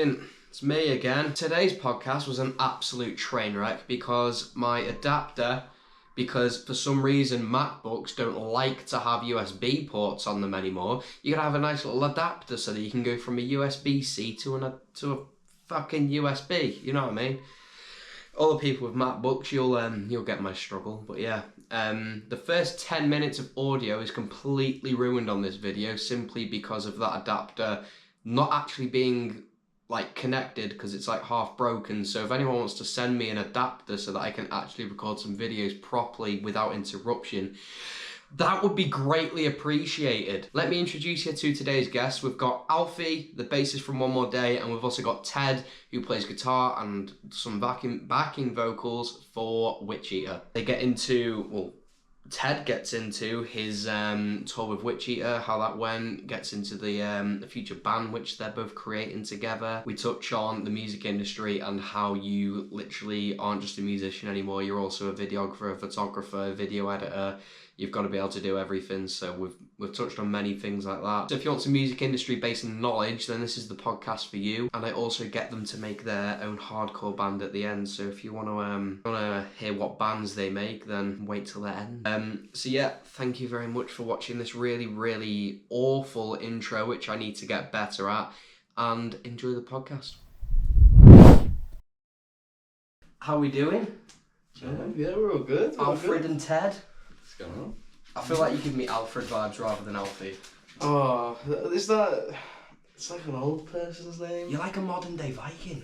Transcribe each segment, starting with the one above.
morning, it's me again. Today's podcast was an absolute train wreck because my adapter, because for some reason MacBooks don't like to have USB ports on them anymore, you gotta have a nice little adapter so that you can go from a USB-C to a fucking USB, you know what I mean? All the people with MacBooks, you'll get my struggle, but yeah. The first 10 minutes of audio is completely ruined on this video simply because of that adapter not actually being like connected because it's like half broken. So if anyone wants to send me an adapter so that I can actually record some videos properly without interruption, that would be greatly appreciated. Let me introduce you to today's guests. We've got Alfie, the bassist from One More Day, and we've also got Ted, who plays guitar and some backing vocals for Witcheater. They get into, well, Ted gets into his tour with Witcheater, how that went, gets into the future band which they're both creating together. We touch on the music industry and how you literally aren't just a musician anymore, you're also a videographer, a photographer, a video editor. You've got to be able to do everything, so we've touched on many things like that. So if you want some music industry based knowledge, then this is the podcast for you. And I also get them to make their own hardcore band at the end, so if you want to hear what bands they make, then wait till the end. So yeah, thank you very much for watching this really, really awful intro, which I need to get better at, and enjoy the podcast. How are we doing? Yeah, we're all good. Alfred and Ted? What's going on? I feel like you give me Alfred vibes rather than Alfie. Oh, is that... It's like an old person's name. You're like a modern day Viking.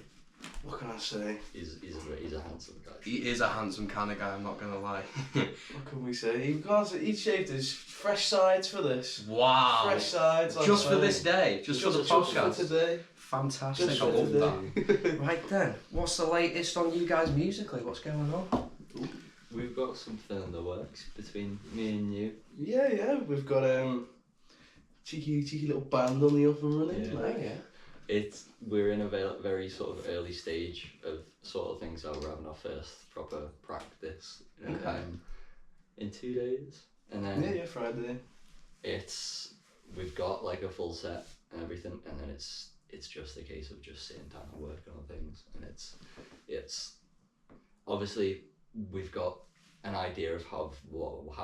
What can I say? He's a handsome guy. He is a handsome kind of guy, I'm not going to lie. What can we say? He shaved his fresh sides for this. Wow. Fresh sides. Just for this day? Just for the podcast? Just for today. Fantastic, Just I for love today. that. Right then, what's the latest on you guys musically? What's going on? We've got something in the works between me and you. Yeah. We've got cheeky little band on the up and running. Yeah. We're in a very sort of early stage of sort of things that we're having our first proper practice in 2 days, and then Friday. We've got like a full set and everything, and then it's just a case of just sitting down and working on things, and it's obviously we've got an idea of how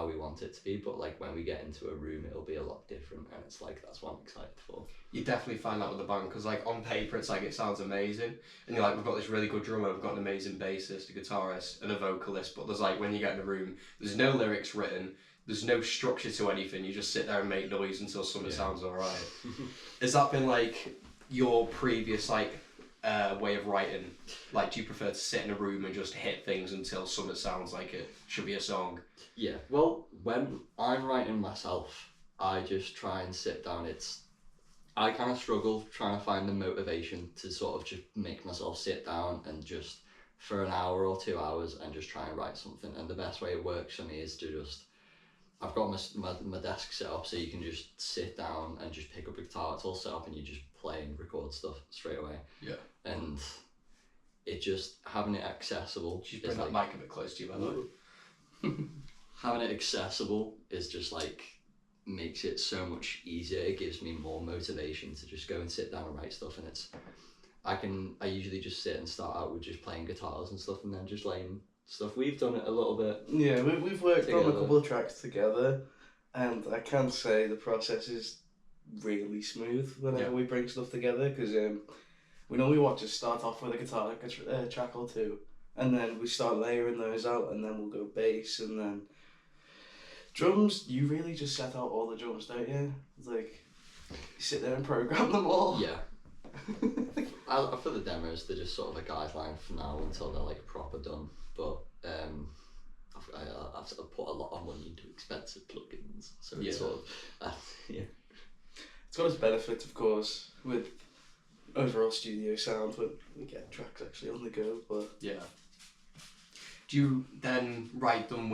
we want it to be, but like when we get into a room it'll be a lot different, and it's like that's what I'm excited for. You definitely find that with the band, because like on paper it's like it sounds amazing, and you're like, we've got this really good drummer, we've got an amazing bassist, a guitarist and a vocalist, but there's like, when you get in the room, there's no lyrics written, there's no structure to anything, you just sit there and make noise until something sounds alright. Has that been like your previous like way of writing? Like, do you prefer to sit in a room and just hit things until something sounds like it should be a song? Yeah, well, when I'm writing myself, I just try and sit down. I kind of struggle trying to find the motivation to sort of just make myself sit down and just for an hour or 2 hours and just try and write something. And the best way it works for me is to just, I've got my desk set up so you can just sit down and just pick up a guitar. It's all set up and you just play and record stuff straight away. Yeah. And it just, having it accessible. She's bring that mic a bit close to you, by the way. Having it accessible is just like, makes it so much easier. It gives me more motivation to just go and sit down and write stuff, and I usually just sit and start out with just playing guitars and stuff, and then just laying stuff. We've done it a little bit. Yeah, we've worked on a couple of tracks together, and I can say the process is really smooth whenever we bring stuff together, because we normally just start off with a guitar, a track or two, and then we start layering those out, and then we'll go bass, and then drums. You really just set out all the drums, don't you? It's like you sit there and program them all. Yeah. For the demos, they're just sort of a guideline for now until they're like proper done. But I've put a lot of money into expensive plugins, so it's sort of It's got its benefits, of course, with overall studio sound when we get tracks actually on the go. But yeah. Do you then write them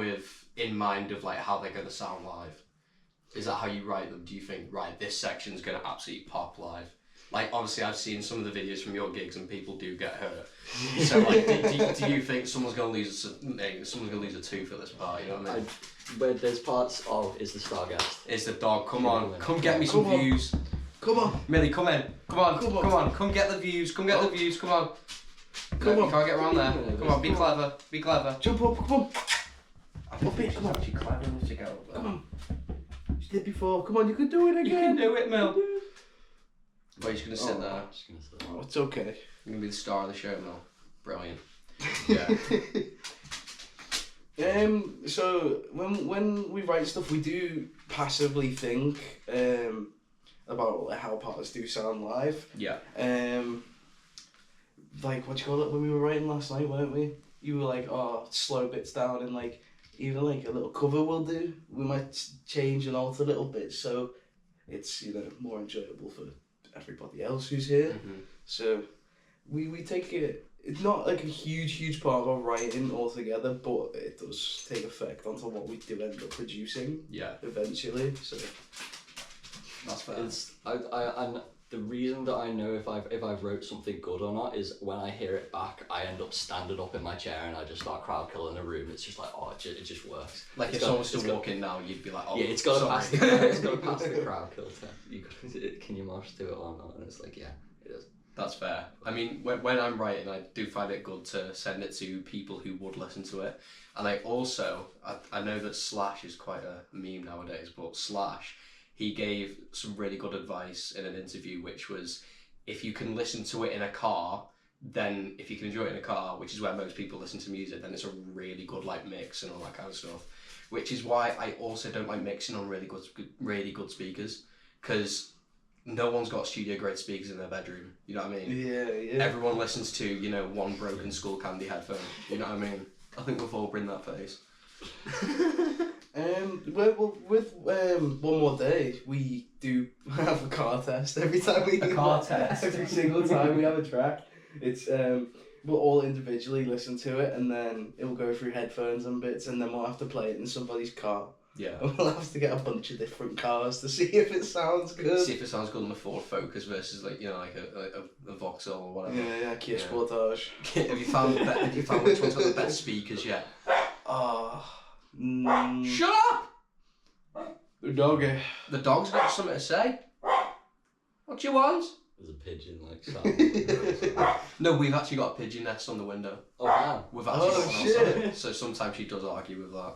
in mind of like how they're going to sound live? Is that how you write them? Do you think, right, this section's going to absolutely pop live? Like, obviously I've seen some of the videos from your gigs and people do get hurt. So like, do you think someone's going to lose a tooth at this part, you know what I mean? But there's parts of Is the Starguest. Is the dog, come on, come get me some views. Come on. Millie, come in. Come on. Come get the views. Come on. Come on. You can't get around there. Come on, be clever. Jump up, come on. Up here, come on. Actually clever enough to go up there. Come on. You did before. Come on, you can do it again. You can do it, Mel. Well, you're just going to sit there. Just gonna sit Oh, it's okay. You're going to be the star of the show, Mel. Brilliant. Yeah. So when we write stuff, we do passively think about like, how parts do sound live. Yeah. Like what do you call it when we were writing last night, weren't we? You were like, oh, slow bits down and like even like a little cover will do. We might change and alter little bits so it's more enjoyable for everybody else who's here. Mm-hmm. So we take it. It's not like a huge part of our writing altogether, but it does take effect onto what we do end up producing. Yeah. Eventually, so That's fair. and the reason that I know if I've wrote something good or not is when I hear it back, I end up standing up in my chair and I just start crowd killing the room. It's just like, oh, it just works. Like if someone's still walking now, you'd be like, oh, yeah, it's got to sorry. pass the crowd. It's got to pass the crowd kill test. Can you march to it or not? And it's like, yeah, it is. That's fair. I mean, when I'm writing, I do find it good to send it to people who would listen to it. And I also, I know that Slash is quite a meme nowadays, but Slash, he gave some really good advice in an interview, which was, if you can listen to it in a car, then if you can enjoy it in a car, which is where most people listen to music, then it's a really good like mix and all that kind of stuff. Which is why I also don't like mixing on really good speakers, because no one's got studio grade speakers in their bedroom. You know what I mean? Yeah. Everyone listens to one broken Skull Candy headphone. You know what I mean? I think we've all been that phase. Well, with One More Day, we do have a car test every time we do car that. test. Every single time we have a track, it's we'll all individually listen to it, and then it will go through headphones and bits, and then we'll have to play it in somebody's car. Yeah. And we'll have to get a bunch of different cars to see if it sounds good. See if it sounds good on a Ford Focus versus like a Vauxhall or whatever. Yeah, Kia Sportage. Have you found which one's got the best speakers yet? Shut up! The doggy. The dog's got something to say. What do you want? There's a pigeon like sound. No, we've actually got a pigeon nest on the window. Oh wow. We've actually got one shit. outside, so sometimes she does argue with that.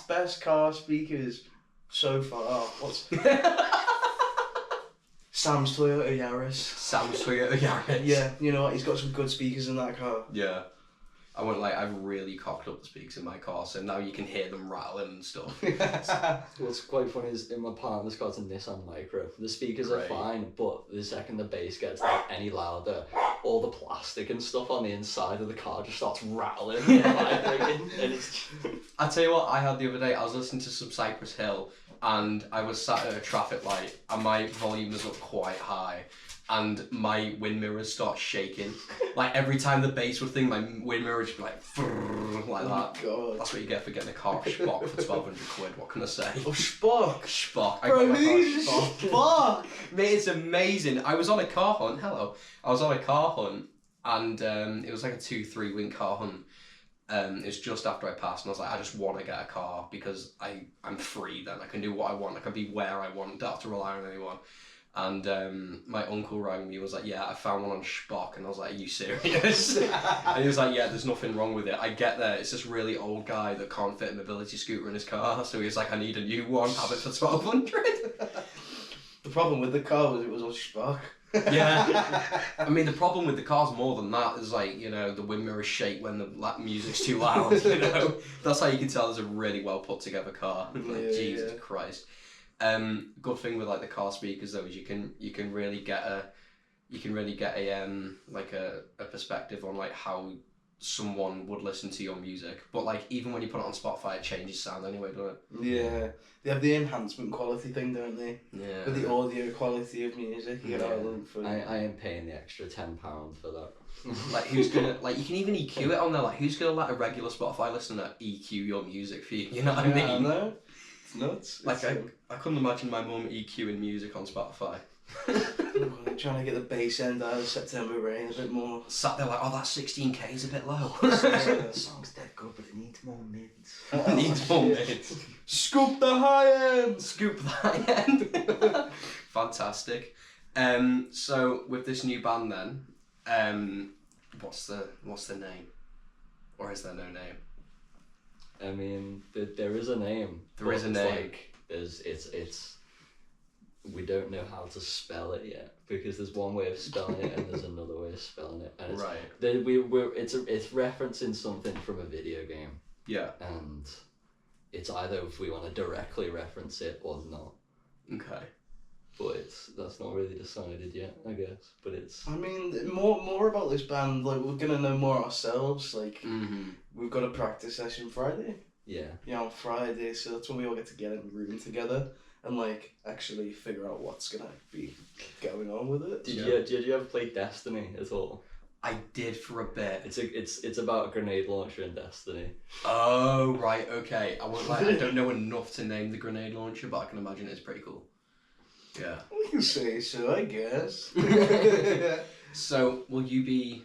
Best car speakers so far. What's Sam's Toyota Yaris? Sam's Toyota Yaris. Yeah, you know what? He's got some good speakers in that car. Yeah. I went I've really cocked up the speakers in my car, so now you can hear them rattling and stuff. What's quite funny is in my partner's got a Nissan Micro. The speakers are fine, but the second the bass gets any louder, all the plastic and stuff on the inside of the car just starts rattling and vibrating. And it's... I tell you what, I had the other day, I was listening to some Cypress Hill, and I was sat at a traffic light, and my volume was up quite high. And my wind mirrors start shaking. Like every time the bass would thing, my wind mirror would just be like that. God. That's what you get for getting a car Spock for 1,200 quid. What can I say? Oh, Spock. Spock. I Bro, got my who's car Spock. Spock? Mate, it's amazing. I was on a car hunt. Hello. I was on a car hunt, and it was like a 2-3 week car hunt. It was just after I passed, and I was like, I just want to get a car because I'm free then. I can do what I want. I can be where I want. Don't have to rely on anyone. And my uncle rang me and was like, yeah, I found one on Spock. And I was like, are you serious? And he was like, yeah, there's nothing wrong with it. I get there. It's this really old guy that can't fit a mobility scooter in his car. So he was like, I need a new one. Have it for 1,200. The problem with the car was it was on Spock. Yeah. I mean, the problem with the car's more than that is like, the wind mirrors shake when the music's too loud, That's how you can tell there's a really well put together car. Jesus Christ. Good thing with like the car speakers though is you can really get a perspective on like how someone would listen to your music, but like even when you put it on Spotify it changes sound anyway, doesn't it? Yeah, they have the enhancement quality thing, don't they? Yeah. With the audio quality of music, you get all of them for. I am paying the extra £10 for that. Like who's gonna you can even EQ it on there. Like who's gonna let a regular Spotify listener EQ your music for you? You know what I mean? I know. It's nuts. Like I couldn't imagine my mum EQing music on Spotify. Trying to get the bass end out of September Rain a bit more. Sat there like, oh, that 16k is a bit low. The song's dead good, but it needs more mids. It needs more mids. Scoop the high end! Scoop the high end. Fantastic. So with this new band then, what's the name? Or is there no name? I mean, there is a name. There is a name. Like, it's we don't know how to spell it yet, because there's one way of spelling it and there's another way of spelling it, and it's, Right. It's referencing something from a video game, Yeah. and it's either if we want to directly reference it or not. Okay. But that's not really decided yet, I guess. But it's. I mean, more about this band. Like, we're gonna know more ourselves. Like, we've got a practice session Friday. Yeah. Yeah, on Friday. So that's when we all get to get in a room together and like actually figure out what's gonna be going on with it. Did you ever play Destiny at all? I did for a bit. It's about a grenade launcher in Destiny. Oh right, okay. I don't know enough to name the grenade launcher, but I can imagine it's pretty cool. Yeah. We can say so, I guess. So, will you be,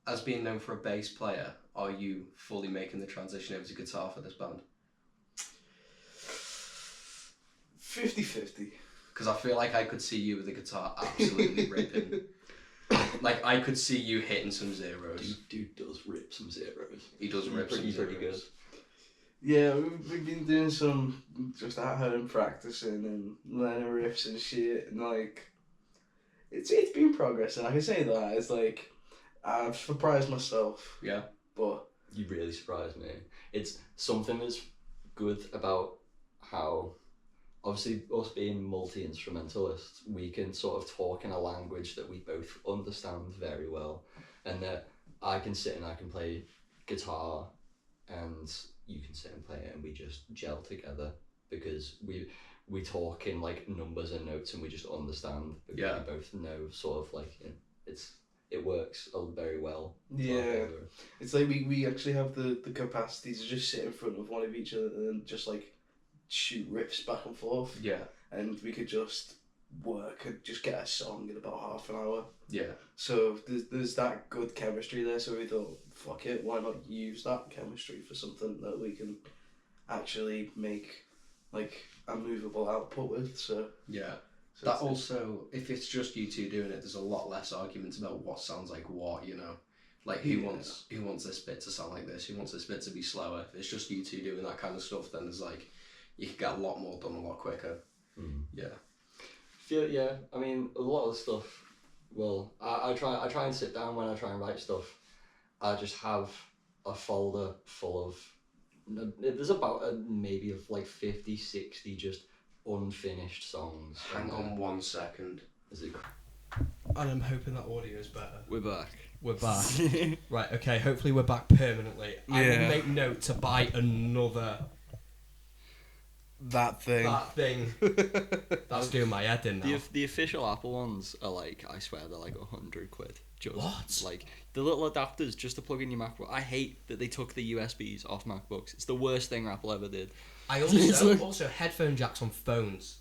as being known for a bass player, are you fully making the transition over to guitar for this band? 50-50. Because I feel like I could see you with the guitar absolutely ripping. Like, I could see you hitting some zeros. Dude does rip some zeros. He does rip some zeros. Pretty good. Yeah, we've been doing some just at home practicing and learning riffs and shit, and like, it's been progressing. I can say that. It's like, I've surprised myself. Yeah. But You really surprised me. It's something that's good about how, obviously, us being multi-instrumentalists, we can sort of talk in a language that we both understand very well, and that I can sit and I can play guitar, and you can sit and play it, and we just gel together because we talk in like numbers and notes, and we just understand because Yeah. we both know sort of like, you know, it works very well. yeah, it's like we actually have the capacity to just sit in front of one of each other and just like shoot riffs back and forth, Yeah. and we could just work and just get a song in about half an hour. Yeah. So there's that good chemistry there, so we thought, fuck it, why not use that chemistry for something that we can actually make like a movable output with. So Yeah. so That it's- also, if it's just you two doing it, there's a lot less arguments about what sounds like what, you know? Like, who Yeah. wants this bit to sound like this? Who wants this bit to be slower? If it's just you two doing that kind of stuff, then there's like, you can get a lot more done a lot quicker. Yeah. Yeah, I mean, a lot of the stuff, well, I try and sit down when I try and write stuff. I just have a folder full of, there's about maybe of like 50, 60 just unfinished songs. Hang on 1 second. Is it? And I'm hoping that audio is better. We're back. We're back. Right, okay, hopefully we're back permanently. I Yeah. will make note to buy another... that thing. That thing. That's doing my head in now. The official Apple ones are like, I swear they're like £100. Just What? like the little adapters just to plug in your MacBook. I hate that they took the USBs off MacBooks. It's the worst thing Apple ever did. I It's like- also headphone jacks on phones.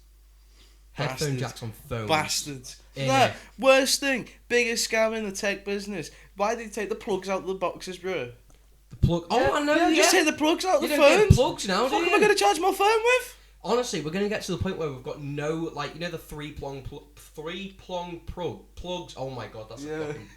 Headphone Bastards. jacks on phones. Bastards. Yeah, No, yeah. worst thing, biggest scam in the tech business. Why did you take the plugs out of the boxes, bro? The plug. Oh, I know. Yeah, Yeah. just take the plugs out of You the don't get phones. plugs now, What do am I you? going to charge my phone with? Honestly, we're gonna get to the point where we've got no, like, you know, the three prong plugs. Oh my god, that's Yeah. a fucking...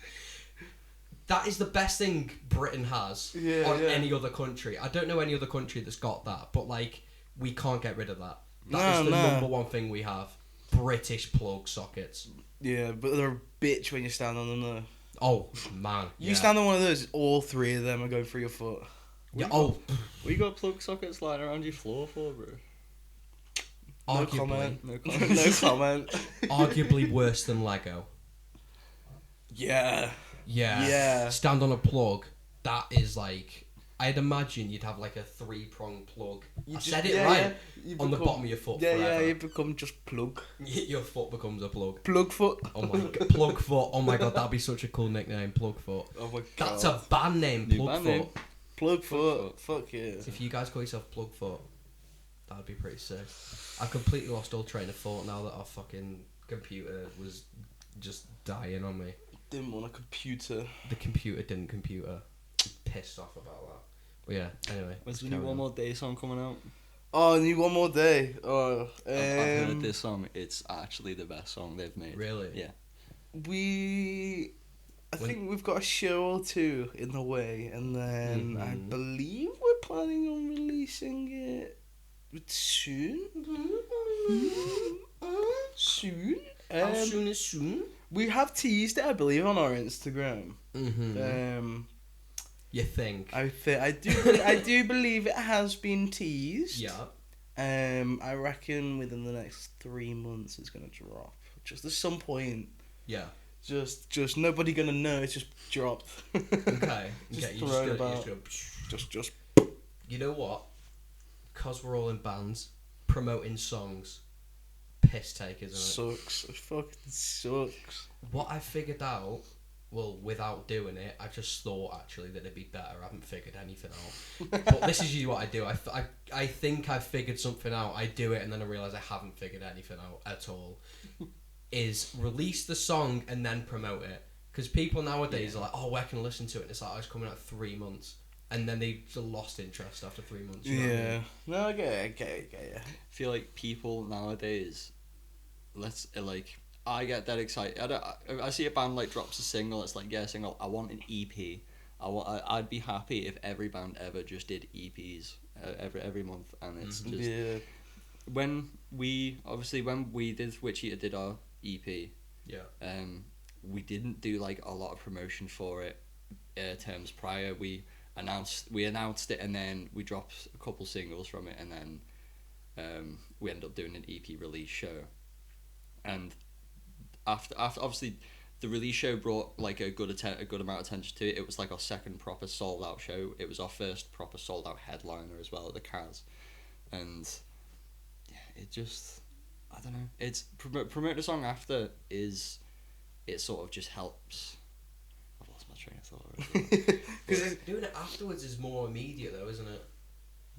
That is the best thing Britain has Yeah, on yeah. any other country. I don't know any other country that's got that, but like, we can't get rid of that. That No, is the no. number one thing we have. British plug sockets. Yeah, but they're a bitch when you stand on them though. Oh man, You stand on one of those, all three of them are going through your foot. Yeah. Oh, What you got plug sockets lying around your floor for, bro? No arguably, comment. No No comment. arguably worse than Lego. Yeah. Yeah. Yeah. Stand on a plug. That is like, I'd imagine you'd have like a 3-prong plug. I said it right. You On the become- bottom of your foot Yeah, forever. yeah, you become just plug. Your foot becomes a plug. Plug foot. Oh my god, plug foot. Oh my god, that'd be such a cool nickname, plug foot. Oh my god. That's a band name, New plug band foot. name. plug foot. Fuck yeah. If you guys call yourself plug foot, That'd be pretty sick. I've completely lost all train of thought now that our fucking computer was just dying on me. Didn't want a computer. The computer didn't computer. Pissed off about that. But yeah, anyway. When's the new One More Day song coming out? Oh, new One More Day. Oh, I've heard this song. It's actually the best song they've made. Really? Yeah. I think we've got a show or two in the way, and then I believe we're planning on releasing it soon. Soon. How soon is soon? We have teased it, I believe, on our Instagram. You think? I do believe it has been teased. Yeah. I reckon within the next 3 months it's gonna drop. Just at some point. Yeah. Just nobody gonna know. It's just dropped. Okay. Just okay. throw it about. Just. You know what? Cause we're all in bands, promoting songs. Piss take, isn't it? Sucks. It fucking sucks. What I figured out, well, without doing it, I just thought actually that it'd be better. I haven't figured anything out. But this is usually what I do. I think I've figured something out. I do it and then I realise I haven't figured anything out at all. Is release the song and then promote it. Because people nowadays are like, oh, where can I listen to it? And it's like, oh, it's coming out 3 months. And then they lost interest after 3 months. You know what I mean? No, I get it. I feel like people nowadays, I get that excited. I see a band like drops a single. It's like, yeah, single. I want an EP. I'd be happy if every band ever just did EPs every month, and it's just when we did Witcheater did our EP. Yeah. We didn't do like a lot of promotion for it. Terms prior, we announced it, and then we dropped a couple singles from it, and then we ended up doing an EP release show. And after obviously the release show brought like a good amount of attention to it. It was like our second proper sold out show. It was our first proper sold out headliner as well at the Kaz, and yeah, it just, I don't know. It's promote the song after it sort of just helps. I've lost my train of thought already. Because doing it afterwards is more immediate though, isn't it?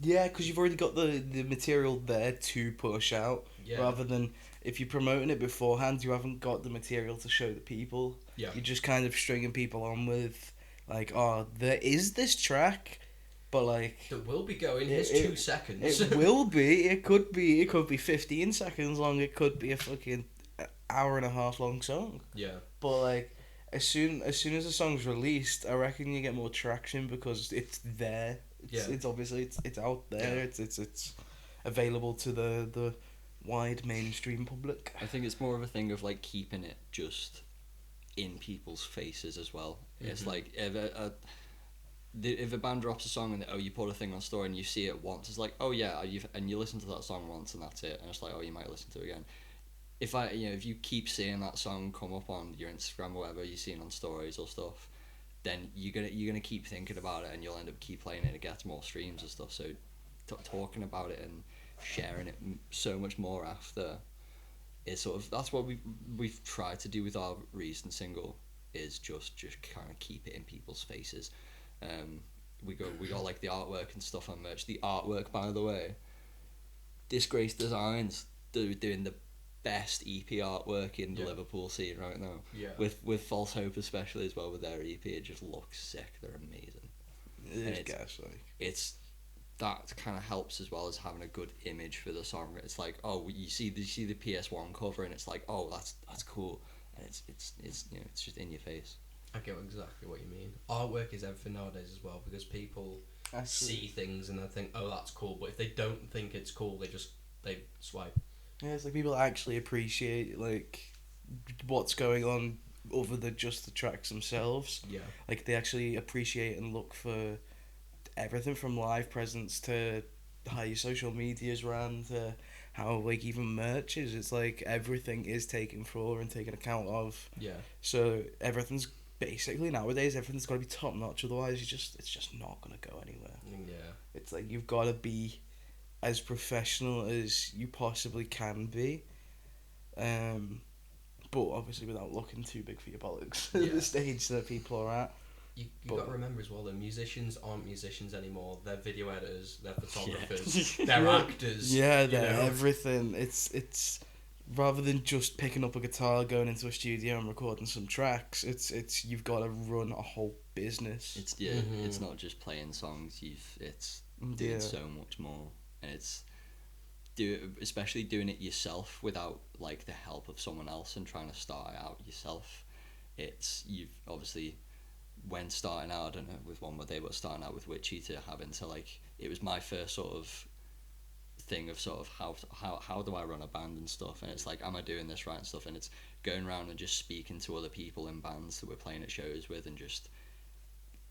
Yeah, because you've already got the material there to push out, rather than if you're promoting it beforehand, you haven't got the material to show the people. Yeah. You're just kind of stringing people on with, like, oh, there is this track, but like... That will be going, here's 2 seconds. It will be, it could be 15 seconds long, it could be a fucking hour and a half long song. Yeah. But like, as soon as the song's released, I reckon you get more traction because it's there. It's obviously it's out there. Yeah. It's available to the wide mainstream public. I think it's more of a thing of like keeping it just in people's faces as well. Mm-hmm. It's like if a band drops a song and you put a thing on story and you see it once, it's like, oh yeah, and you listen to that song once and that's it, and it's like, oh, you might listen to it again. If you keep seeing that song come up on your Instagram or whatever, you're seeing on stories or stuff, then you're gonna keep thinking about it, and you'll end up keep playing it, and it gets more streams and stuff. So talking about it and sharing it so much more after is sort of, that's what we've tried to do with our recent single, is just kind of keep it in people's faces. We got like the artwork and stuff on merch. The artwork, by the way, Disgrace Designs, they're doing the best EP artwork in the Liverpool scene right now. Yeah. With False Hope especially as well, with their EP, it just looks sick. They're amazing. It's that kind of helps as well as having a good image for the song. It's like, oh, you see the PS1 cover and it's like, oh, that's cool, and it's it's just in your face. I get exactly what you mean. Artwork is everything nowadays as well, because people see things and they think, oh, that's cool, but if they don't think it's cool, they swipe. Yeah, it's like people actually appreciate like what's going on other than just the tracks themselves. Yeah. Like they actually appreciate and look for everything from live presence to how your social media's ran to how like even merch is. It's like everything is taken for and taken account of. Yeah. So everything's basically nowadays everything's got to be top notch. Otherwise, it's just not gonna go anywhere. Yeah. It's like you've got to be as professional as you possibly can be, but obviously without looking too big for your bollocks at the stage that people are at. You But- got to remember as well, the musicians aren't musicians anymore. They're video editors, they're photographers, Yeah. they're Yeah. actors. Yeah, you they're know? everything. It's rather than just picking up a guitar, going into a studio and recording some tracks. It's you've got to run a whole business. It's not just playing songs. It's doing Yeah. so much more, and it's especially doing it yourself without like the help of someone else and trying to start it out yourself. You've obviously, when starting out, I don't know with One More Day, but starting out with Witcheater, having to like, it was my first sort of thing of sort of how do I run a band and stuff, and it's like, am I doing this right and stuff, and it's going around and just speaking to other people in bands that we're playing at shows with and just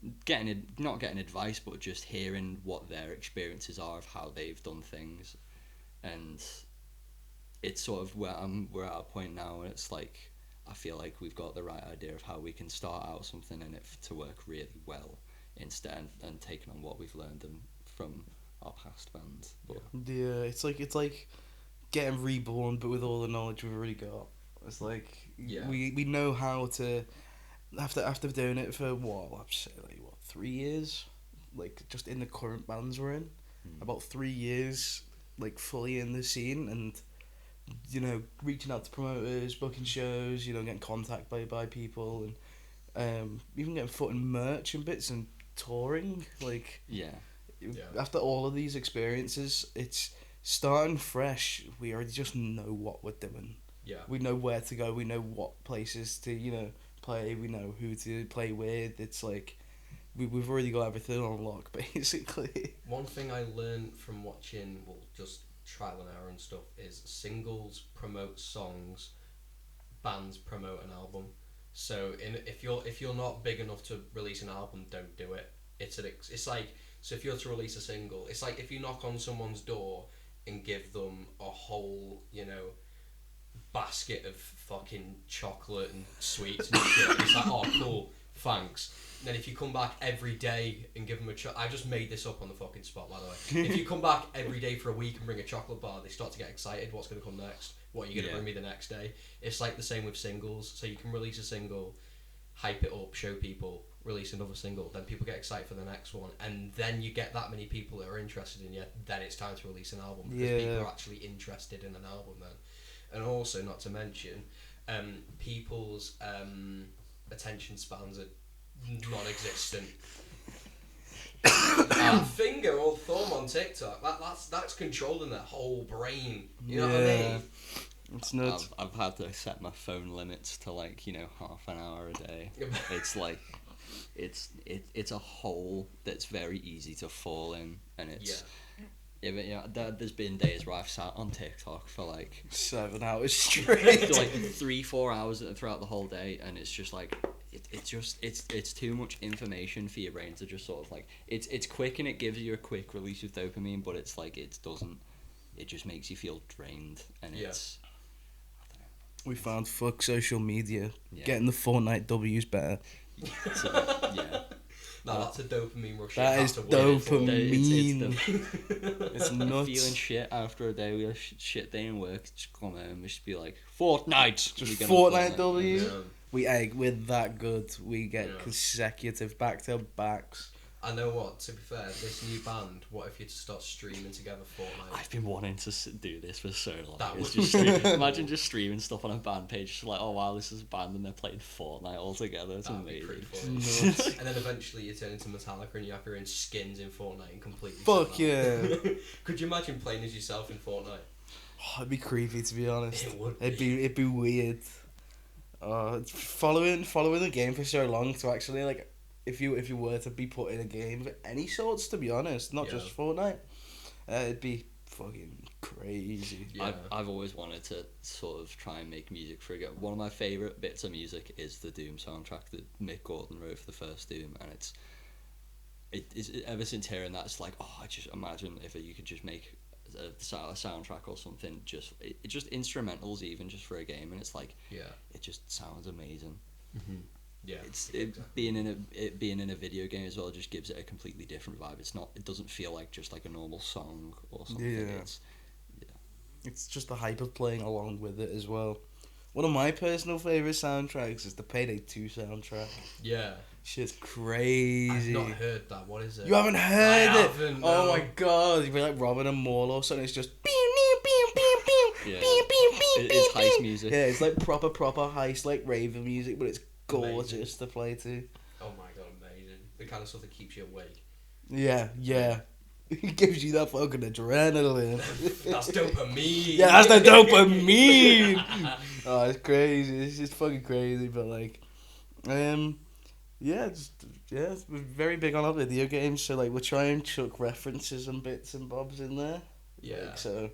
not getting advice, but just hearing what their experiences are of how they've done things. And it's sort of we're at a point now and it's like, I feel like we've got the right idea of how we can start out something in it to work really well instead, and taking on what we've learned from our past bands. But Yeah, it's like getting reborn, but with all the knowledge we've already got. It's like we know how to. After doing it for I'd say 3 years, like just in the current bands we're in, about 3 years, like fully in the scene, and reaching out to promoters, booking shows, getting contacted by people, and even getting foot in merch and bits and touring. Like after all of these experiences, it's starting fresh. We already just know what we're doing. Yeah. We know where to go. We know what places to play. We know who to play with. It's like we've already got everything on lock, basically. One thing I learned from watching, just trial and error and stuff, is singles promote songs, bands promote an album. So if you're not big enough to release an album, don't do it. It's like, so if you're to release a single, it's like if you knock on someone's door and give them a whole basket of fucking chocolate and sweets and shit. It's like, oh cool, thanks. And then if you come back every day and give them I just made this up on the fucking spot, by the way. If you come back every day for a week and bring a chocolate bar, they start to get excited. What's going to come next? What are you going to bring me the next day? It's like the same with singles. So you can release a single, hype it up, show people, release another single, then people get excited for the next one, and then you get that many people that are interested in you, then it's time to release an album, because people are actually interested in an album then. And also, not to mention, people's attention spans are non-existent. Finger or thumb on TikTok, that's controlling their whole brain. You know what I mean? It's nuts. I've had to set my phone limits to half an hour a day. It's like it's a hole that's very easy to fall in, and it's there's been days where I've sat on TikTok for 7 hours straight, 3-4 hours throughout the whole day, and it's just like it's too much information for your brain to just sort of it's quick and it gives you a quick release of dopamine, but it's like it just makes you feel drained, and it's. We found fuck social media. Yeah. Getting the Fortnite W's better. No, that's a dopamine rush. That is dopamine. It's nuts. Feeling shit after a day, we shit day in work, just come home and just be like, Fortnite! Just Fortnite W. We're that good. We get consecutive back-to-backs. I know what, to be fair, this new band, what if you start streaming together Fortnite? I've been wanting to do this for so long. That It's would just imagine just streaming stuff on a band page, just like, oh wow, this is a band and they're playing Fortnite all together. It's That'd be amazing. pretty funny. And then eventually you turn into Metallica and you have your own skins in Fortnite and completely. Fuck yeah. Could you imagine playing as yourself in Fortnite? Oh, it'd be creepy, to be honest. It would It'd be weird. Following the game for so long to actually if you were to be put in a game of any sorts, to be honest, not just Fortnite, it'd be fucking crazy. Yeah. I've always wanted to sort of try and make music for a game. One of my favourite bits of music is the Doom soundtrack that Mick Gordon wrote for the first Doom, and it's ever since hearing that, it's like, oh, I just imagine if you could just make a soundtrack or something, just instrumentals even just for a game, and it's like, it just sounds amazing. Mm-hmm. Yeah, being in a video game as well just gives it a completely different vibe. It doesn't feel like just like a normal song or something. It's just the hype of playing along with it as well. One of my personal favourite soundtracks is the Payday 2 soundtrack. Yeah. Shit's crazy. I've not heard that. What is it? You haven't heard it? Haven't, Oh no. my god. You'd be like robbing a mall or something. It's just... Yeah. It's heist music. Yeah, it's like proper heist, like raver music, but it's gorgeous to play to. Oh my god, amazing. The kind of stuff that keeps you awake. Yeah. It gives you that fucking adrenaline. That's dopamine. Yeah, that's the dopamine. Oh, it's crazy. It's just fucking crazy, but like, it's we're very big on our video games, so like we're trying to chuck references and bits and bobs in there. Yeah. Like, so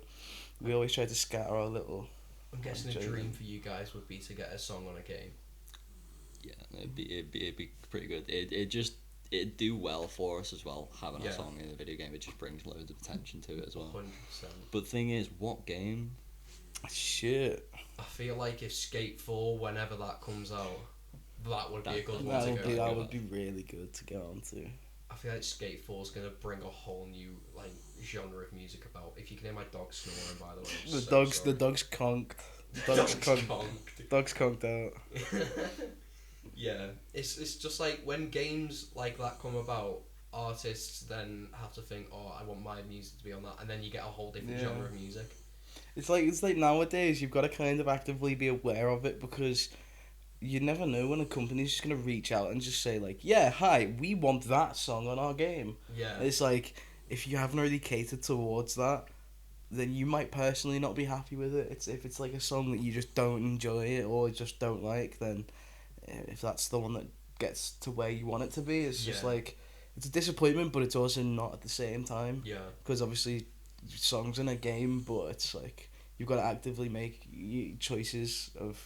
we always try to scatter our little. I'm guessing a dream for you guys would be to get a song on a game. Yeah, it'd be pretty good. It'd do well for us as well, having a song in a video game. It just brings loads of attention to it as well. 100%. But the thing is, what game? Shit. I feel like if Skate 4, whenever that comes out, that would be a good one to go. That would be really good to get onto. I feel like Skate 4 is going to bring a whole new like genre of music about. If you can hear my dog snoring, by the way. The dog's conked. Dog's conked out. Yeah, it's just like when games like that come about, artists then have to think, oh, I want my music to be on that, and then you get a whole different genre of music. It's like nowadays you've got to kind of actively be aware of it, because you never know when a company's just gonna reach out and just say like, yeah, hi, we want that song on our game. Yeah. It's like, if you haven't already catered towards that, then you might personally not be happy with it. If it's like a song that you just don't enjoy it or just don't like, then if that's the one that gets to where you want it to be, it's just like, it's a disappointment, but it's also not at the same time. Yeah. Because obviously, songs in a game, but it's like, you've got to actively make choices of,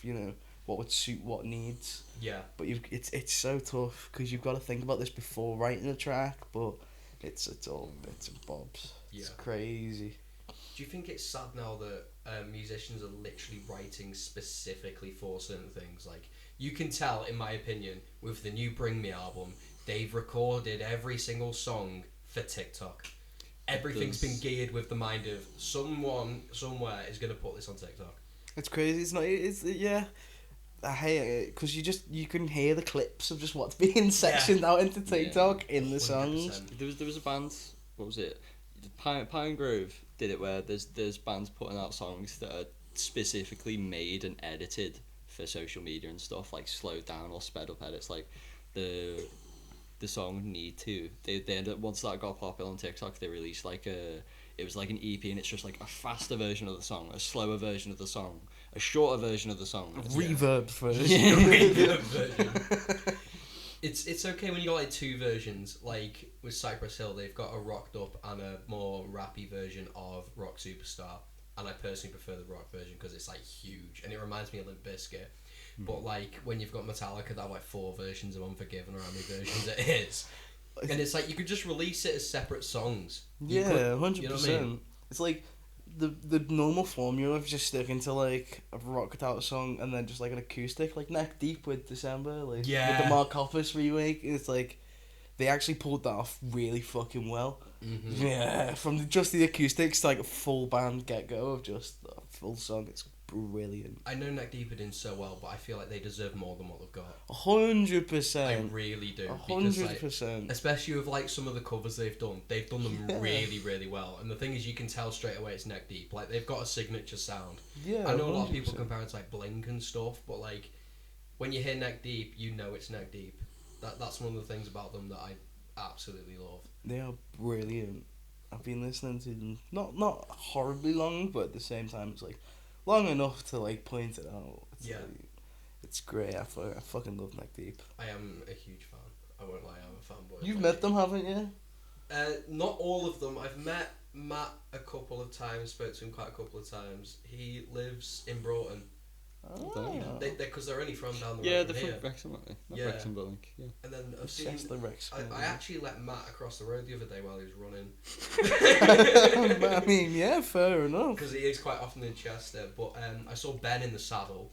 what would suit what needs. Yeah. But it's so tough, because you've got to think about this before writing a track, but it's all bits and bobs. Yeah. It's crazy. Do you think it's sad now that musicians are literally writing specifically for certain things? Like, you can tell, in my opinion, with the new Bring Me album, they've recorded every single song for TikTok. Everything's been geared with the mind of someone somewhere is going to put this on TikTok. It's crazy. Yeah. I hate it because you can hear the clips of just what's being sectioned out into TikTok in the 100%. songs. There was a band. What was it? Pine Grove did it, where there's bands putting out songs that are specifically made and edited for social media and stuff, like slowed down or sped up edits. Like the song Need To, they ended up, once that got popular on TikTok, they released it was like an EP, and it's just like a faster version of the song, a slower version of the song, a shorter version of the song, reverb version. Reverb version. It's okay when you got like two versions. Like with Cypress Hill, they've got a rocked up and a more rappy version of Rock Superstar, and I personally prefer the rock version because it's like huge and it reminds me of Limp Bizkit. But like when you've got Metallica, they have like 4 versions of Unforgiven, or how many versions it is, and it's like you could just release it as separate songs. 100%. You know what I mean? It's like the normal formula of just sticking to like a rocked out song and then just like an acoustic, like Neck Deep with December, with the Mark Hoppus remake. It's like they actually pulled that off really fucking well. Mm-hmm. Yeah, from just the acoustics to like a full band get go of just a full song. It's brilliant. I know Neck Deep are doing so well, but I feel like they deserve more than what they've got. 100%. I really do. 100%. Especially with like some of the covers they've done them really, really well. And the thing is, you can tell straight away it's Neck Deep. Like they've got a signature sound. Yeah. I know a lot of 100%. people compare it to like Blink and stuff, but like when you hear Neck Deep, you know it's Neck Deep. That's one of the things about them that I absolutely love. They are brilliant. I've been listening to them not horribly long, but at the same time it's like long enough to like point it out. It's great. I fucking love Neck Deep. I am a huge fan. I won't lie, I'm a fanboy. You've met them, haven't you? Not all of them. I've met Matt a couple of times, spoke to him quite a couple of times. He lives in Broughton. Oh. Because they're only from down the road. Yeah, from they're here. from Wrexham, aren't they? Not Yeah. Wrexham, but like, yeah. And then I've seen. The Rex. I actually let Matt across the road the other day while he was running. I mean, yeah, fair enough. Because he is quite often in Chester. But I saw Ben in the saddle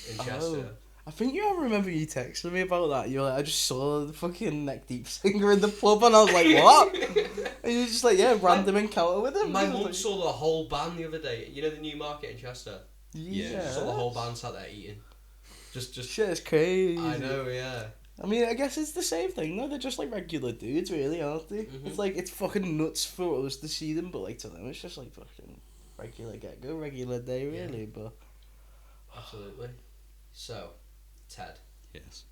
in Chester. I think I remember you texting me about that. You're like, I just saw the fucking Neck Deep singer in the pub, and I was like, what? And you're just like, yeah, random encounter with him. My mum saw the whole band the other day. You know the New Market in Chester? Just saw the whole band sat there eating. Just Shit is crazy. I know, yeah. I mean, I guess it's the same thing, though. They're just like regular dudes, really, aren't they? Mhm. It's like, it's fucking nuts for us to see them, but like to them, it's just like fucking regular get-go, regular day, really. But Absolutely. So, Ted, Yes.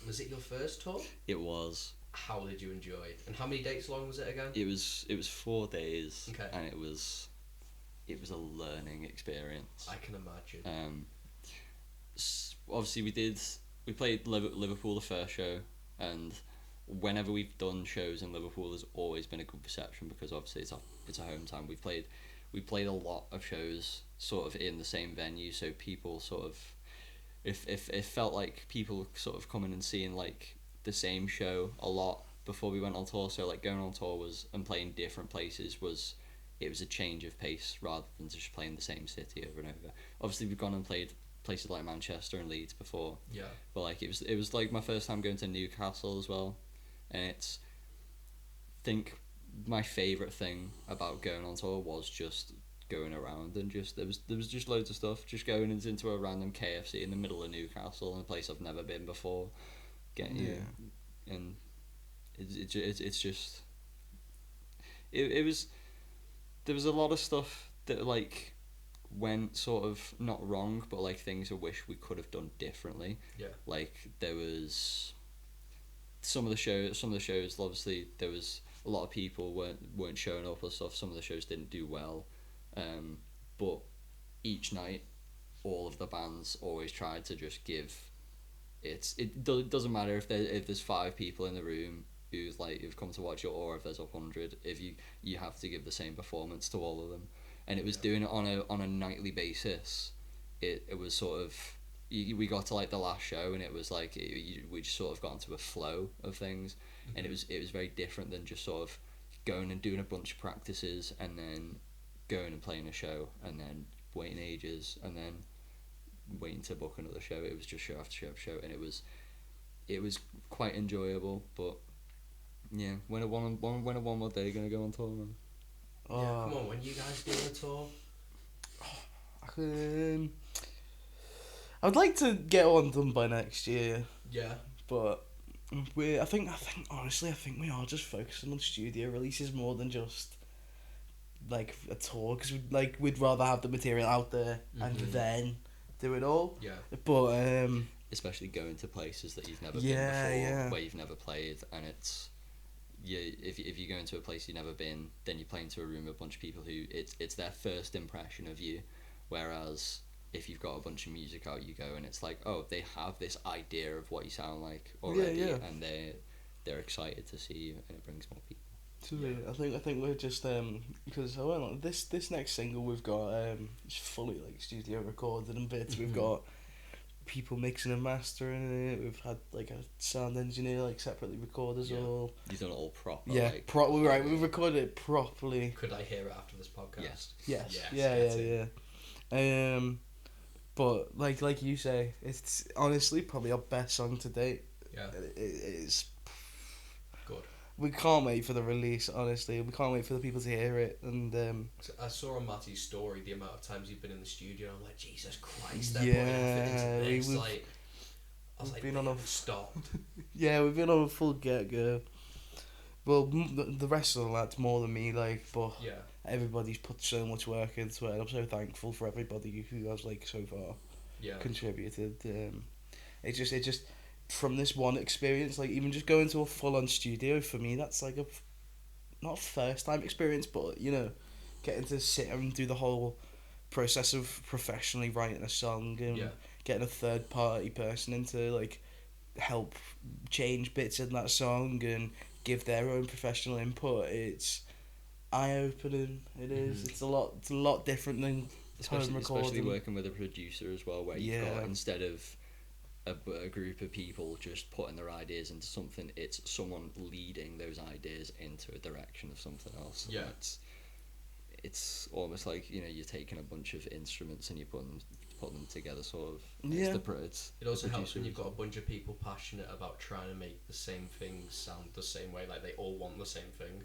was it your first tour? It was. How did you enjoy it? And how many dates long was it again? It was 4 days. Okay. And it was a learning experience. I can imagine. Obviously we played Liverpool the first show, and whenever we've done shows in Liverpool, there's always been a good reception because obviously it's a hometown. We played a lot of shows sort of in the same venue, so people sort of if it felt like people sort of coming and seeing like the same show a lot before we went on tour. So like going on tour and playing different places was a change of pace rather than just playing the same city over and over. Obviously we've gone and played places like Manchester and Leeds before. Yeah. But like it was like my first time going to Newcastle as well, and it's think my favourite thing about going on tour was just going around and just there was just loads of stuff, just going into a random KFC in the middle of Newcastle in a place I've never been before, and it's just it was there was a lot of stuff that like went sort of not wrong, but like things I wish we could have done differently. Yeah. Like there was some of the shows obviously there was a lot of people weren't showing up or stuff. Some of the shows didn't do well, but each night all of the bands always tried to just give it doesn't matter if there's 5 people in the room who've come to watch it, or if there's 100, if you have to give the same performance to all of them. And it was doing it on a nightly basis. It was sort of we got to like the last show and it was like we just sort of got into a flow of things. Mm-hmm. And it was very different than just sort of going and doing a bunch of practices and then going and playing a show and then waiting ages and then waiting to book another show. It was just show after show after show, and it was quite enjoyable. But yeah, when a one more day gonna go on tour, man. Yeah, come on, when you guys do a tour? I'd like to get one done by next year. Yeah. But I think honestly we are just focusing on studio releases more than just like a tour, because we'd rather have the material out there and then do it all. Yeah. But especially going to places that you've never been before, where you've never played, and it's if you go into a place you've never been, then you're playing to a room of a bunch of people who it's their first impression of you, whereas if you've got a bunch of music out, you go and it's like, oh, they have this idea of what you sound like already, and they're excited to see you, and it brings more people. So I think we're just because this next single we've got it's fully like studio recorded and bits. We've got people mixing and mastering it. We've had like a sound engineer like separately record us all. You've done it all proper. Yeah, like, we recorded it properly. Could I hear it after this podcast? Yes. Yeah. But like you say, it's honestly probably our best song to date. Yeah. It is good. We can't wait for the release, honestly. We can't wait for the people to hear it. And I saw on Matty's story the amount of times you've been in the studio. I'm like, Jesus Christ, they're putting effort into this. I was like, been on a stopped. Yeah, we've been on a full get-go. Well, the rest of the lads more than me, like, but everybody's put so much work into it. And I'm so thankful for everybody who has like so far contributed. It just from this one experience, like even just going to a full-on studio, for me that's like not a first time experience, but you know, getting to sit and do the whole process of professionally writing a song and getting a third party person in to like help change bits in that song and give their own professional input. It's eye-opening. It is. It's a lot different than home recording. Especially working with a producer as well, where you've got, instead of a group of people just putting their ideas into something, it's someone leading those ideas into a direction of something else. Yeah. It's almost like, you know, you're taking a bunch of instruments and you're putting them together, sort of. It also helps when you've got a bunch of people passionate about trying to make the same thing sound the same way, like they all want the same thing,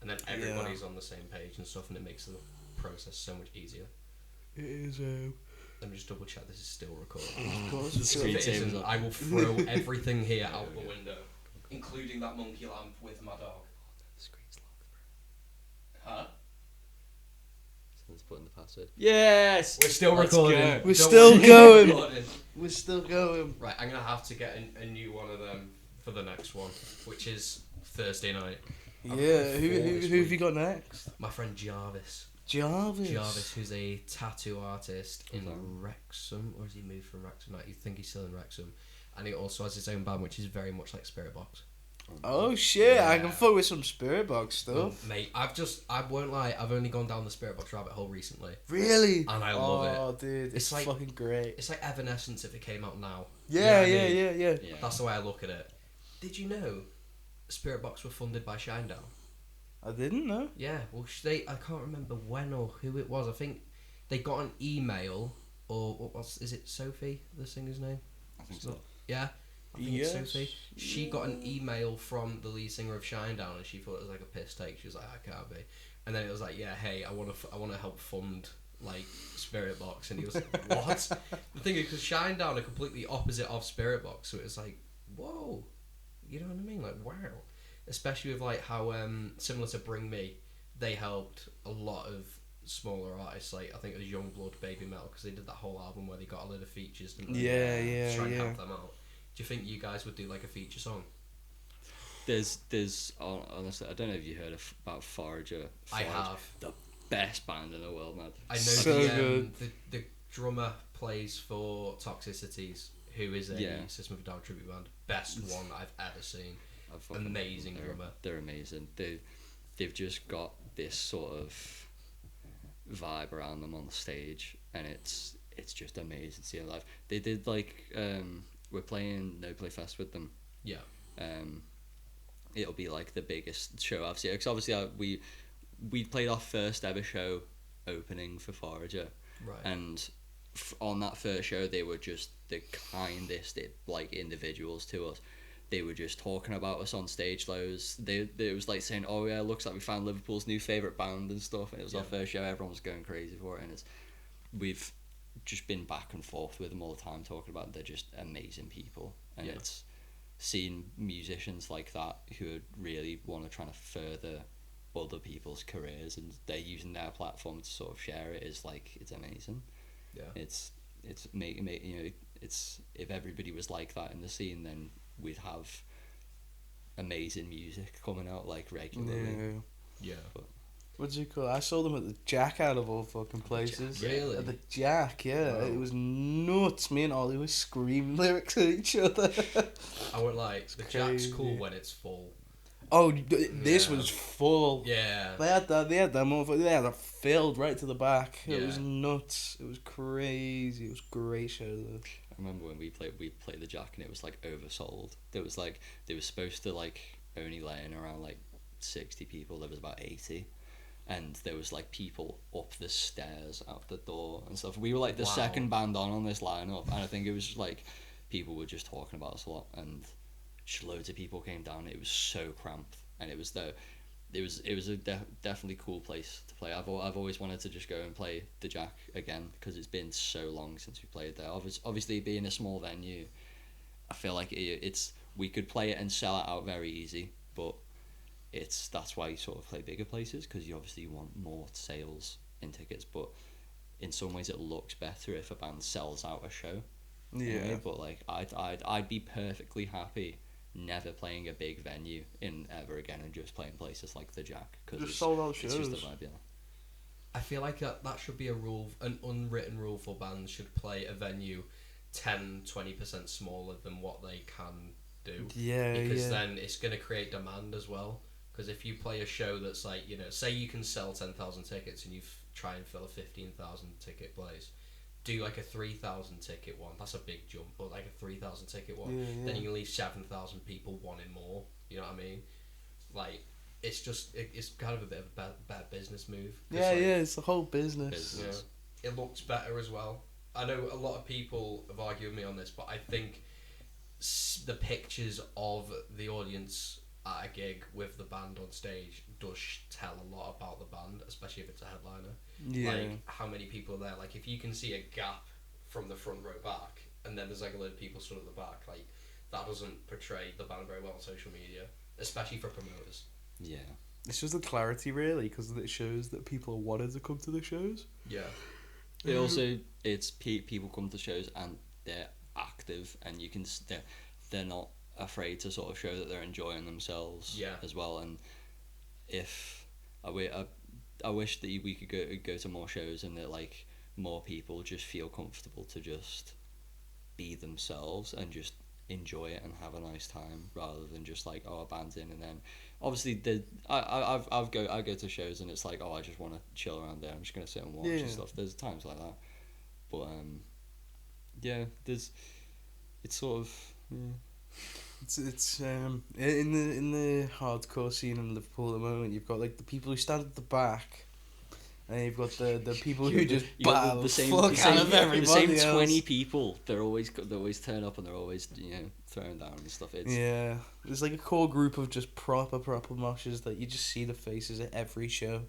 and then everybody's on the same page and stuff, and it makes the process so much easier. It is. Let me just double check this is still recording. Of course, The it's screen If it saver's isn't, up. I will throw everything here out the window, including that monkey lamp with my dog. The screen's locked, Huh? Someone's putting the password. Yes! We're still Let's recording. go. We're Don't still worry, going. recording. We're still going. Right, I'm gonna have to get a new one of them for the next one, which is Thursday night. Yeah, I've who got four this have you week. got next? My friend Jarvis. Jarvis. Who's a tattoo artist in Okay. Wrexham, or has he moved from Wrexham? No, you think he's still in Wrexham, and he also has his own band, which is very much like Spirit Box. Oh shit! I Yeah. can fuck with some Spirit Box Well, stuff. mate, I won't lie, I've only gone down the Spirit Box rabbit hole recently, Really? and I love it. Oh, dude, it's It's like- fucking great. It's like Evanescence if it came out now. Yeah, You know what I yeah, mean? yeah. Yeah. That's the way I look at it. Did you know Spirit Box were funded by Shinedown? I didn't know. Yeah, well, I can't remember when or who it was. I think they got an email, or what was, is it Sophie, the singer's name? I think so. Yeah, I think Yes. it's Sophie. She got an email from the lead singer of Shinedown, and she thought it was like a piss take. She was like, I can't be. And then it was like, yeah, hey, I want to help fund like Spirit Box, and he was like, what? The thing is, because Shinedown are completely opposite of Spirit Box, so it was like, whoa, you know what I mean? Like, wow. Especially with like how similar to Bring Me, they helped a lot of smaller artists. Like I think it was Youngblood, Baby Metal, because they did that whole album where they got a lot of features, didn't they? Yeah, To try and yeah. help them out. Do you think you guys would do like a feature song? There's honestly, I don't know if you heard about Forager. I have. The best band in the world, man. I know So the, good. the drummer plays for Toxicities, who is a Yeah. System of a Down tribute band. Best one I've ever seen. I fucking Amazing love them. drummer. They're amazing. They've just got this sort of vibe around them on the stage, and it's just amazing to see them live. They did like we're playing No Play Fest with them. Yeah. It'll be like the biggest show I've seen, because obviously we played our first ever show opening for Forager, Right. and on that first show they were just the kindest like individuals to us. They were just talking about us on stage loads. They was like saying, oh yeah, looks like we found Liverpool's new favourite band and stuff, and it was our first show. Everyone was going crazy for it, and we've just been back and forth with them all the time talking about it. They're just amazing people, and Yeah. it's seeing musicians like that who really want to try to further other people's careers, and they're using their platform to sort of share it, is like, it's amazing. Yeah. It's you know, it's, if everybody was like that in the scene, then we'd have amazing music coming out like regularly. Yeah. Yeah. What's it called? I saw them at the Jack, out of all fucking places. Really? At the Jack, yeah. Wow. It was nuts. Me and Ollie were screaming lyrics at each other. I won't lie, the Jack's cool crazy. when it's full. Oh, this Yeah. was full. Yeah. They had that motherfucker. They had that filled right to the back. It Yeah. was nuts. It was crazy. It was a great show though. I remember when we played the Jack, and it was like oversold. There was like, they were supposed to like only let in around like 60 people. There was about 80, and there was like people up the stairs out the door and stuff. We were like the Wow. second band on this lineup, and I think it was just like people were just talking about us a lot, and just loads of people came down. It was so cramped, and it was a definitely cool place to play. I've always wanted to just go and play the Jack again, because it's been so long since we played there. Obviously being a small venue, I feel like it's we could play it and sell it out very easy, but that's why you sort of play bigger places, because you obviously want more sales in tickets. But in some ways it looks better if a band sells out a show. Anyway, but like I'd be perfectly happy never playing a big venue in ever again, and just playing places like the Jack, because Just sold out it's just shows. the vibe. Yeah. I feel like that should be a rule, an unwritten rule for bands should play a venue 10-20% smaller than what they can do. Yeah, Because yeah. then it's going to create demand as well. Because if you play a show that's like, you know, say you can sell 10,000 tickets and you try and fill a 15,000 ticket place, do like a 3,000 ticket one. That's a big jump, but like a 3,000 ticket one, Yeah, then yeah. you can leave 7,000 people wanting more. You know what I mean? Like, it's just it's kind of a bit of a bad business move. 'Cause, Yeah, like, yeah, it's the whole business. Business. yeah, it looks better as well. I know a lot of people have argued with me on this, but I think the pictures of the audience at a gig with the band on stage does tell a lot about the band, especially if it's a headliner. Yeah. Like, how many people are there? Like, if you can see a gap from the front row back, and then there's like a load of people stood at the back. Like that doesn't portray the band very well on social media, especially for promoters. Yeah. It's just the clarity, really, because it shows that people are wanting to come to the shows. Yeah. It also it's people come to shows and they're active, and you can they're not afraid to sort of show that they're enjoying themselves. Yeah. As well, and if I wish that we could go to more shows and that like more people just feel comfortable to just be themselves and just enjoy it and have a nice time, rather than just like, oh, a band's in, and then obviously I go to shows and it's like, oh, I just want to chill around there, I'm just gonna sit and watch and stuff. There's times like that, but yeah, it's sort of It's in the hardcore scene in Liverpool at the moment. You've got like the people who stand at the back, and you've got the people who just battle the same out of everybody the same else. 20 people. They always turn up and they're always throwing down and stuff. There's like a core group of just proper moshes that you just see the faces at every show.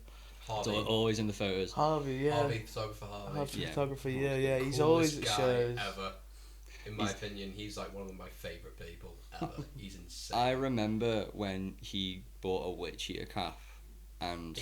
It's always in the photos. Harvey, photographer Harvey. Photographer, Yeah. yeah. He's always at guy shows. Ever. In my opinion, he's like one of my favourite people ever. He's insane. I remember when he bought a Witcheater cap, and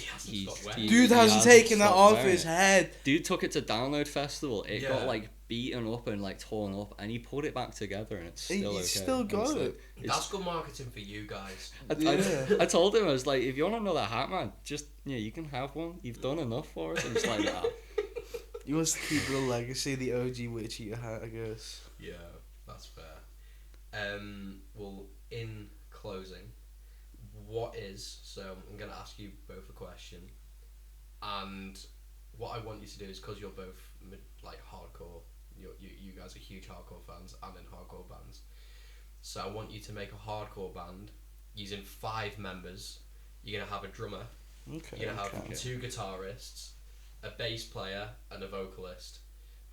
Dude hasn't taken that off his head. Dude took it to Download Festival. It Yeah. got like beaten up and like torn up, and he put it back together, and it's still okay. He's still got it. That's good marketing for you guys. I told him, I was like, if you want another hat, man, just you can have one. You've done enough for us. And it's like that. He wants to keep the legacy, the OG Witcheater hat, I guess. Yeah, that's fair. Well, in closing, so I'm going to ask you both a question, and what I want you to do is, because you're both like hardcore, you guys are huge hardcore fans and in hardcore bands, so I want you to make a hardcore band using 5 members. You're going to have a drummer, Okay. you're going to have 2 guitarists, a bass player and a vocalist.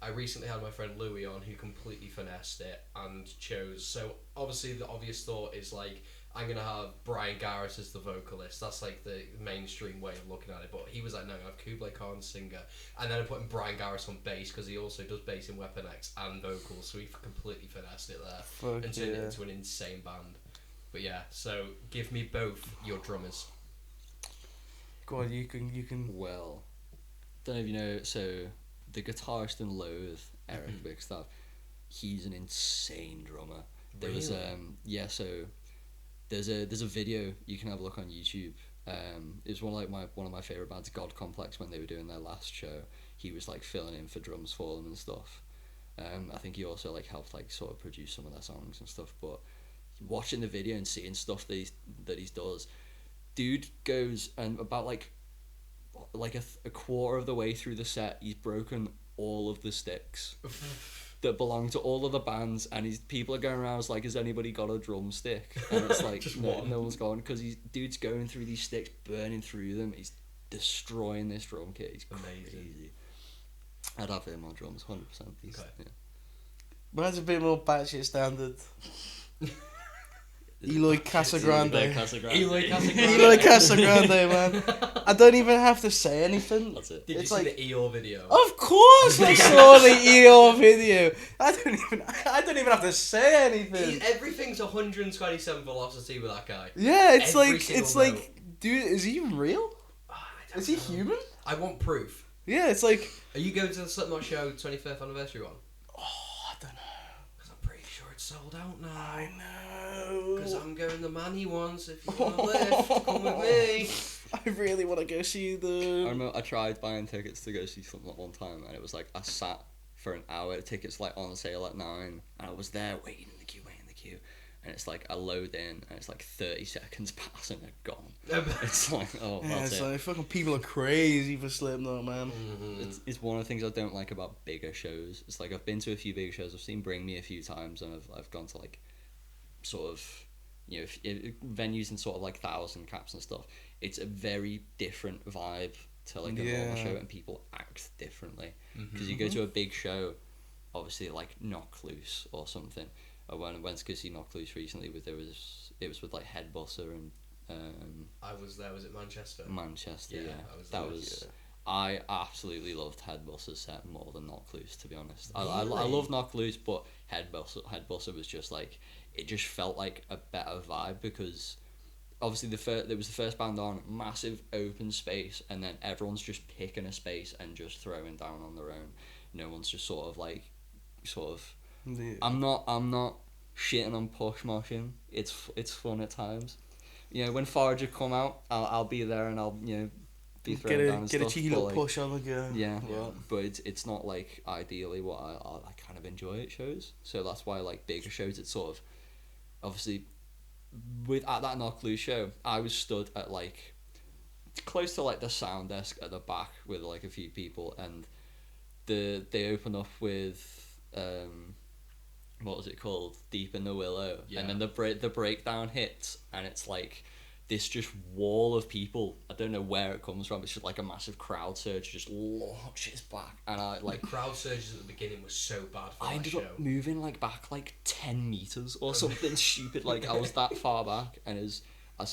I recently had my friend Louis on, who completely finessed it and chose. So obviously the obvious thought is like, I'm gonna have Brian Garris as the vocalist. That's like the mainstream way of looking at it. But he was like, no, I have Kublai Khan singer, and then I'm putting Brian Garris on bass because he also does bass in Weapon X and vocals. So he completely finessed it there and turned it into an insane band. But yeah, so give me both your drummers. Go on, you can. Well, don't know if you know. So the guitarist in Loathe, Eric Bigstaff, he's an insane drummer. There was so there's a video you can have a look on YouTube. It was one of my favourite bands, God Complex, when they were doing their last show. He was like filling in for drums for them and stuff. I think he also like helped like sort of produce some of their songs and stuff. But watching the video and seeing stuff that he does, dude goes and about like a quarter of the way through the set, he's broken all of the sticks that belong to all of the bands, and people are going around, it's like, has anybody got a drumstick? And it's like, no one's gone, because dude's going through these sticks, burning through them, he's destroying this drum kit, he's crazy. I'd have him on drums, 100%. Okay. Yeah. Mine's a bit more batshit standard. Eloy Casagrande. Eloy Casagrande, man. I don't even have to say anything. That's it. Did you see the Eeyore video? Of course I saw the Eeyore video. I don't even have to say anything. Everything's 127 velocity with that guy. Yeah, it's Every like single note. dude, is he even real? Oh, I don't Is he know. human? I want proof. Yeah, it's like, Are you going to the Slipknot show 25th anniversary one? I don't know. Because I'm pretty sure it's sold out now. I know. Because I'm going the Manny ones. If you want to lift, come with me. I really want to go see them. I remember I tried buying tickets to go see Slipknot one time, and it was like I sat for an hour, tickets like on sale at 9, and I was there waiting in the queue, and it's like I load in, and it's like 30 seconds pass and they're gone. It's like, oh, Yeah, that's it's it. like fucking people are crazy for Slipknot, man. It's one of the things I don't like about bigger shows. It's like I've been to a few bigger shows. I've seen Bring Me a few times, and I've gone to like sort of venues in sort of like 1,000 caps and stuff. It's a very different vibe to like a normal show, and people act differently. Because you go to a big show, obviously like Knock Loose or something. When I went to go see Knock Loose recently, it was with like Headbuster and I was there. Was it Manchester? Manchester. Yeah, Yeah, I was that there. was I absolutely loved Headbuster's set more than Knock Loose, to be honest. I Really? love Knock Loose, but Headbuster was just like, it just felt like a better vibe, because obviously there was the first band on, massive open space, and then everyone's just picking a space and just throwing down on their own. No one's just sort of. Yeah. I'm not shitting on push moshing. It's fun at times. You know, when Forager come out, I'll be there, and I'll be throwing down and Get stuff. a cheeky but, little like, push on the go. Yeah, Well, but it's not like ideally what I kind of enjoy at shows. So that's why, like, bigger shows, it's sort of, obviously, at that Knock Loose show, I was stood at like close to like the sound desk at the back with like a few people, and they open up with what was it called, Deep in the Willow, and then the breakdown hits, and it's like this just wall of people. I don't know where it comes from. It's just like a massive crowd surge just launches back, and I like Crowd surges at the beginning was so bad for I that ended show. up moving like back like 10 meters or something stupid. Like I was that far back, and I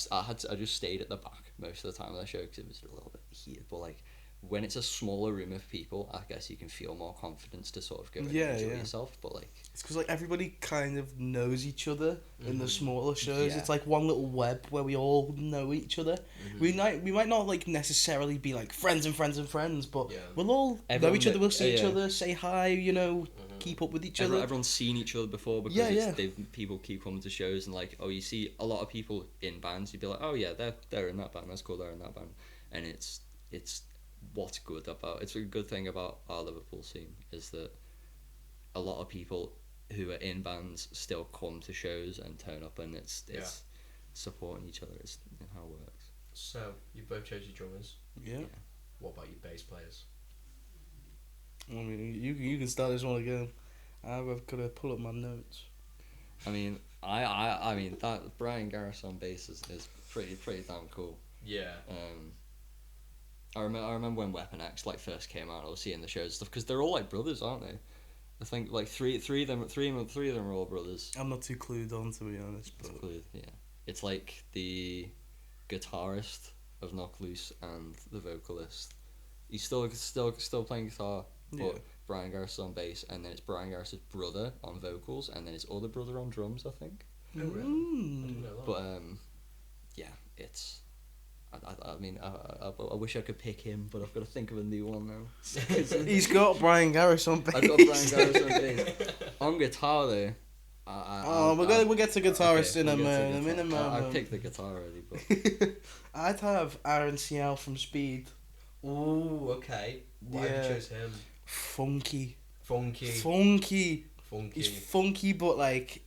just stayed at the back most of the time of the show because it was a little bit heated. But like when it's a smaller room of people, I guess you can feel more confidence to sort of go and enjoy yourself. But like it's because like everybody kind of knows each other in the smaller shows. Yeah. It's like one little web where we all know each other. We might not like necessarily be like friends, but we'll all know each other. We'll see each other, say hi. You know, keep up with each other. Everyone's seen each other before because people keep coming to shows, and like, oh, you see a lot of people in bands. You'd be like, oh yeah, they're in that band. That's cool. They're in that band, and it's what's good about it's a good thing about our Liverpool scene is that a lot of people who are in bands still come to shows and turn up, and it's supporting each other. It's how it works. So you both chose your drummers. Yeah. What about your bass players? I mean, you can start this one again. I've got to pull up my notes. I mean, I mean that Brian Garris on bass is pretty damn cool. Yeah. I remember when Weapon X like first came out. I was seeing the shows and stuff because they're all like brothers, aren't they? I think like three of them are all brothers. I'm not too clued on, to be honest, but Yeah, it's like the guitarist of Knock Loose and the vocalist. He's still playing guitar, but Brian Garris on bass, and then it's Brian Garris' brother on vocals, and then his other brother on drums, I think. Oh, really? I didn't know that. But yeah, it's. I mean, I wish I could pick him, but I've got to think of a new one now. he's got Brian Garris on bass. I've got Brian Garris on bass. On guitar though. We'll get to guitarist in a minute. moment. I picked the guitar already, but I'd have Aaron Cial from Speed. Ooh, okay. Why did you choose him? Funky. Funky. He's funky, but like,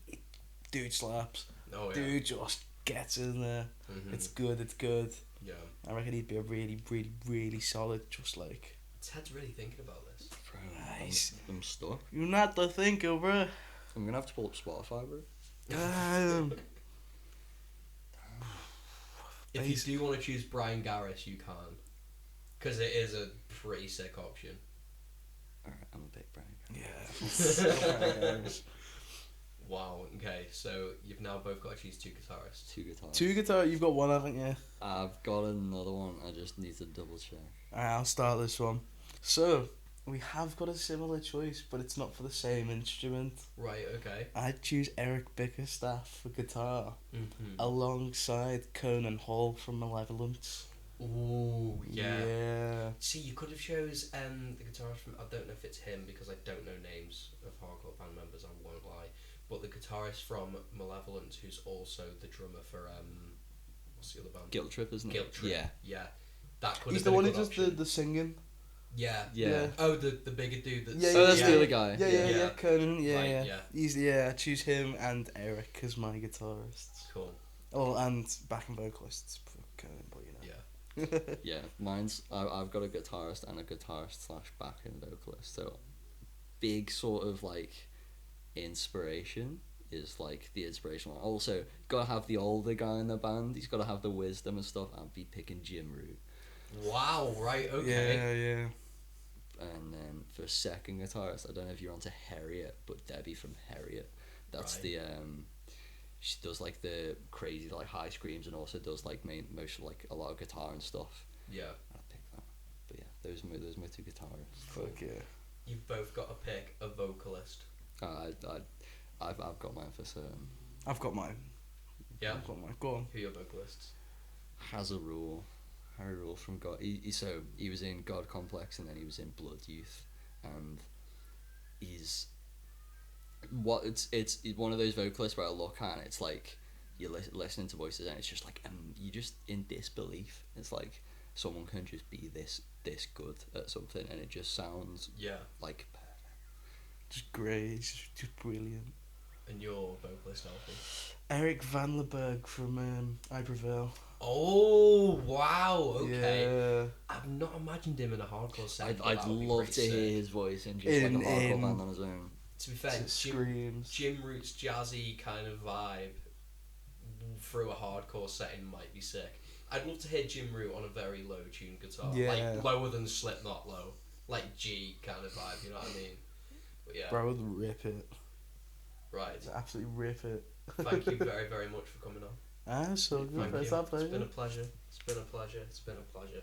dude slaps. Oh yeah. Dude just gets in there. It's good. Yeah. I reckon he'd be a really, really, really solid, just like. Ted's really thinking about this. bro, Nice. I'm stuck. You're not the thinker, bro. I'm gonna have to pull up Spotify, bro. If you do want to choose Brian Garris, you can. Because it is a pretty sick option. Alright, I'm a big Brian. Yeah. Wow, okay, so you've now both got to choose two guitarists. Two guitars. Two guitar. You've got one, haven't you? I've got another one. I just need to double check. Alright, I'll start this one. So, we have got a similar choice, but it's not for the same instrument. Right, okay. I'd choose Eric Bickerstaff for guitar, Mm-hmm. alongside Conan Hall from Malevolence. Ooh, yeah. Yeah. See, you could have chose the guitarist from, I don't know if it's him because I don't know names of hardcore band members, I won't lie, but the guitarist from Malevolence who's also the drummer for, what's the other band? Guilt Trip, isn't it? Guilt Trip. Yeah. Yeah. That could He's have the been one a who good does option. the singing. Yeah. Yeah. Oh, the bigger dude that's... Yeah, Oh, that's yeah. the other guy. Yeah, Conan, yeah. Right, I choose him and Eric as my guitarists. Cool. Oh, and backing vocalists for Conan, but you know. Yeah. Yeah, mine's I've got a guitarist and a guitarist / backing vocalist. So big sort of like inspiration is like the inspiration one. Also, gotta have the older guy in the band. He's gotta have the wisdom and stuff. I'd be picking Jim Root. Wow, right, okay. Yeah. And then for second guitarist, I don't know if you're onto Harriet, but Debbie from Harriet. That's Right. the she does like the crazy like high screams and also does like most like a lot of guitar and stuff. Yeah. I pick that. But yeah, those are my two guitarists. Fuck yeah. You've both got to pick a vocalist. I've got mine for certain. I've got mine. Yeah. I've got mine. Go on. Who are your vocalists? Has a rule. Harry Rule from God. He was in God Complex and then he was in Blood Youth, and he's it's one of those vocalists where I look at and it's like you're listening to voices and it's just like you're just in disbelief. It's like someone can just be this good at something and it just sounds like perfect. Just great. It's just brilliant. And your vocalist, Alfie? Eric Van Leberg from I Prevail. Oh wow! Okay. Yeah. I've not imagined him in a hardcore setting. I'd love to hear his voice in just like a hardcore band on his own. To be fair, Jim Root's jazzy kind of vibe through a hardcore setting might be sick. I'd love to hear Jim Root on a very low tuned guitar, like lower than Slipknot low, like G kind of vibe. You know what I mean? But yeah. Bro, would rip it. Right. Absolutely rip it. Thank you very, very much for coming on. So good. Thank you. It's our pleasure. It's been a pleasure. It's been a pleasure. It's been a pleasure.